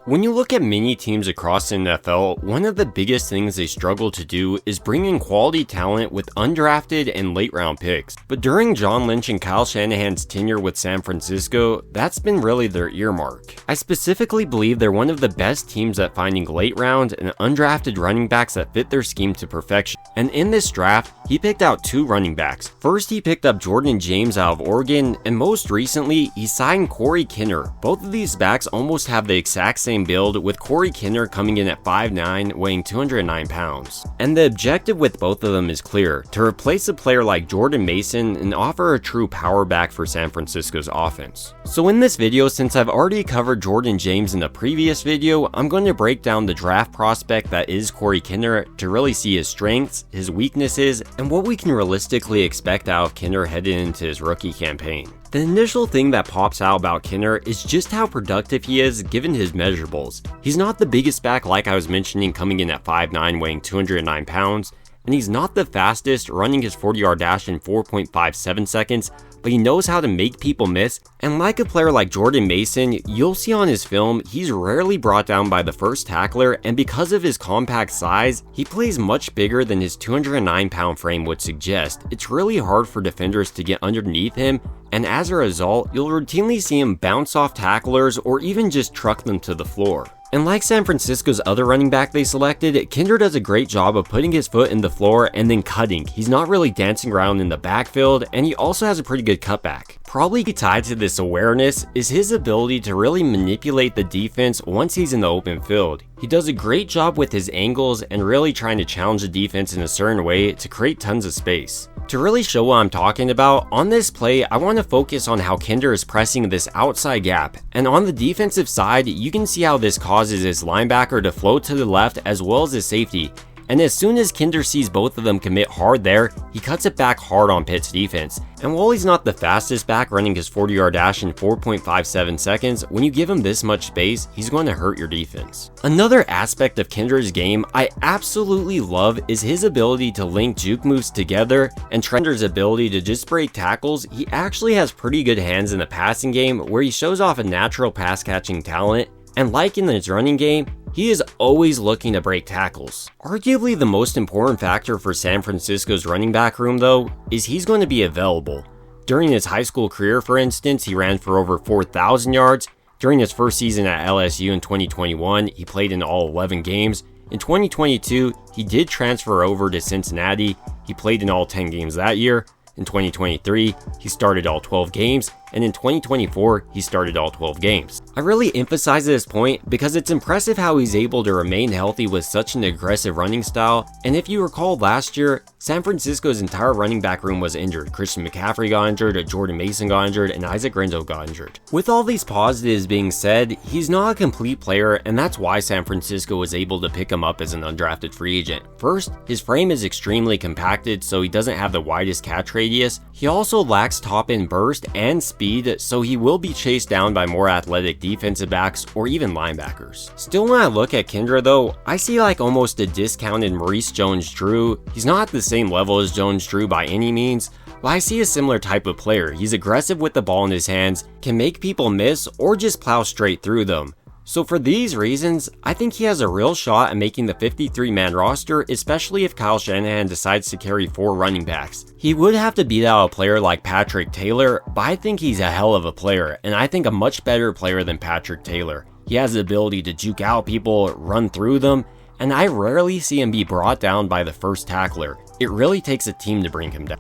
When you look at many teams across the NFL, one of the biggest things they struggle to do is bring in quality talent with undrafted and late round picks. But during John Lynch and Kyle Shanahan's tenure with San Francisco, that's been really their earmark. I specifically believe they're one of the best teams at finding late round and undrafted running backs that fit their scheme to perfection. And in this draft, he picked out two running backs. First, he picked up Jordan James out of Oregon, and most recently, he signed Corey Kinner. Both of these backs almost have the exact same build, with Corey Kinner coming in at 5'9", weighing 209 pounds. And the objective with both of them is clear: to replace a player like Jordan Mason and offer a true power back for San Francisco's offense. So in this video, since I've already covered Jordan James in the previous video, I'm going to break down the draft prospect that is Corey Kinner to really see his strengths, his weaknesses, and what we can realistically expect out of Kinner headed into his rookie campaign. The initial thing that pops out about Kinner is just how productive he is given his measurables. He's not the biggest back like I was mentioning, coming in at 5'9", weighing 209 pounds, and he's not the fastest, running his 40-yard dash in 4.57 seconds, but he knows how to make people miss, and like a player like Jordan Mason, you'll see on his film, he's rarely brought down by the first tackler, and because of his compact size, he plays much bigger than his 209-pound frame would suggest. It's really hard for defenders to get underneath him, and as a result, you'll routinely see him bounce off tacklers or even just truck them to the floor. And like San Francisco's other running back they selected, Kinner does a great job of putting his foot in the floor and then cutting. He's not really dancing around in the backfield, and he also has a pretty good cutback. Probably tied to this awareness is his ability to really manipulate the defense once he's in the open field. He does a great job with his angles and really trying to challenge the defense in a certain way to create tons of space. To really show what I'm talking about, on this play, I want to focus on how Kinner is pressing this outside gap. And on the defensive side, you can see how this causes his linebacker to float to the left as well as his safety. And as soon as Kinner sees both of them commit hard there, he cuts it back hard on Pitt's defense. And while he's not the fastest back running his 40-yard dash in 4.57 seconds, when you give him this much space, he's going to hurt your defense. Another aspect of Kinner's game I absolutely love is his ability to link juke moves together, and Trender's ability to just break tackles. He actually has pretty good hands in the passing game where he shows off a natural pass catching talent, and like in his running game, he is always looking to break tackles. Arguably the most important factor for San Francisco's running back room though, is he's going to be available. During his high school career, for instance, he ran for over 4,000 yards. During his first season at LSU in 2021, he played in all 11 games. In 2022, he did transfer over to Cincinnati. He played in all 10 games that year. In 2023, he started all 12 games, and in 2024, he started all 12 games. I really emphasize this point because it's impressive how he's able to remain healthy with such an aggressive running style, and if you recall last year, San Francisco's entire running back room was injured. Christian McCaffrey got injured, Jordan Mason got injured, and Isaac Renzo got injured. With all these positives being said, he's not a complete player, and that's why San Francisco was able to pick him up as an undrafted free agent. First, his frame is extremely compacted, so he doesn't have the widest catch radius. He also lacks top-end burst and speed, so he will be chased down by more athletic defensive backs or even linebackers. Still, when I look at Kinner though, I see like almost a discounted Maurice Jones-Drew. He's not at the same level as Jones-Drew by any means, but I see a similar type of player. He's aggressive with the ball in his hands, can make people miss or just plow straight through them. So for these reasons, I think he has a real shot at making the 53-man roster, especially if Kyle Shanahan decides to carry 4 running backs. He would have to beat out a player like Patrick Taylor, but I think he's a hell of a player, and I think a much better player than Patrick Taylor. He has the ability to juke out people, run through them, and I rarely see him be brought down by the first tackler. It really takes a team to bring him down.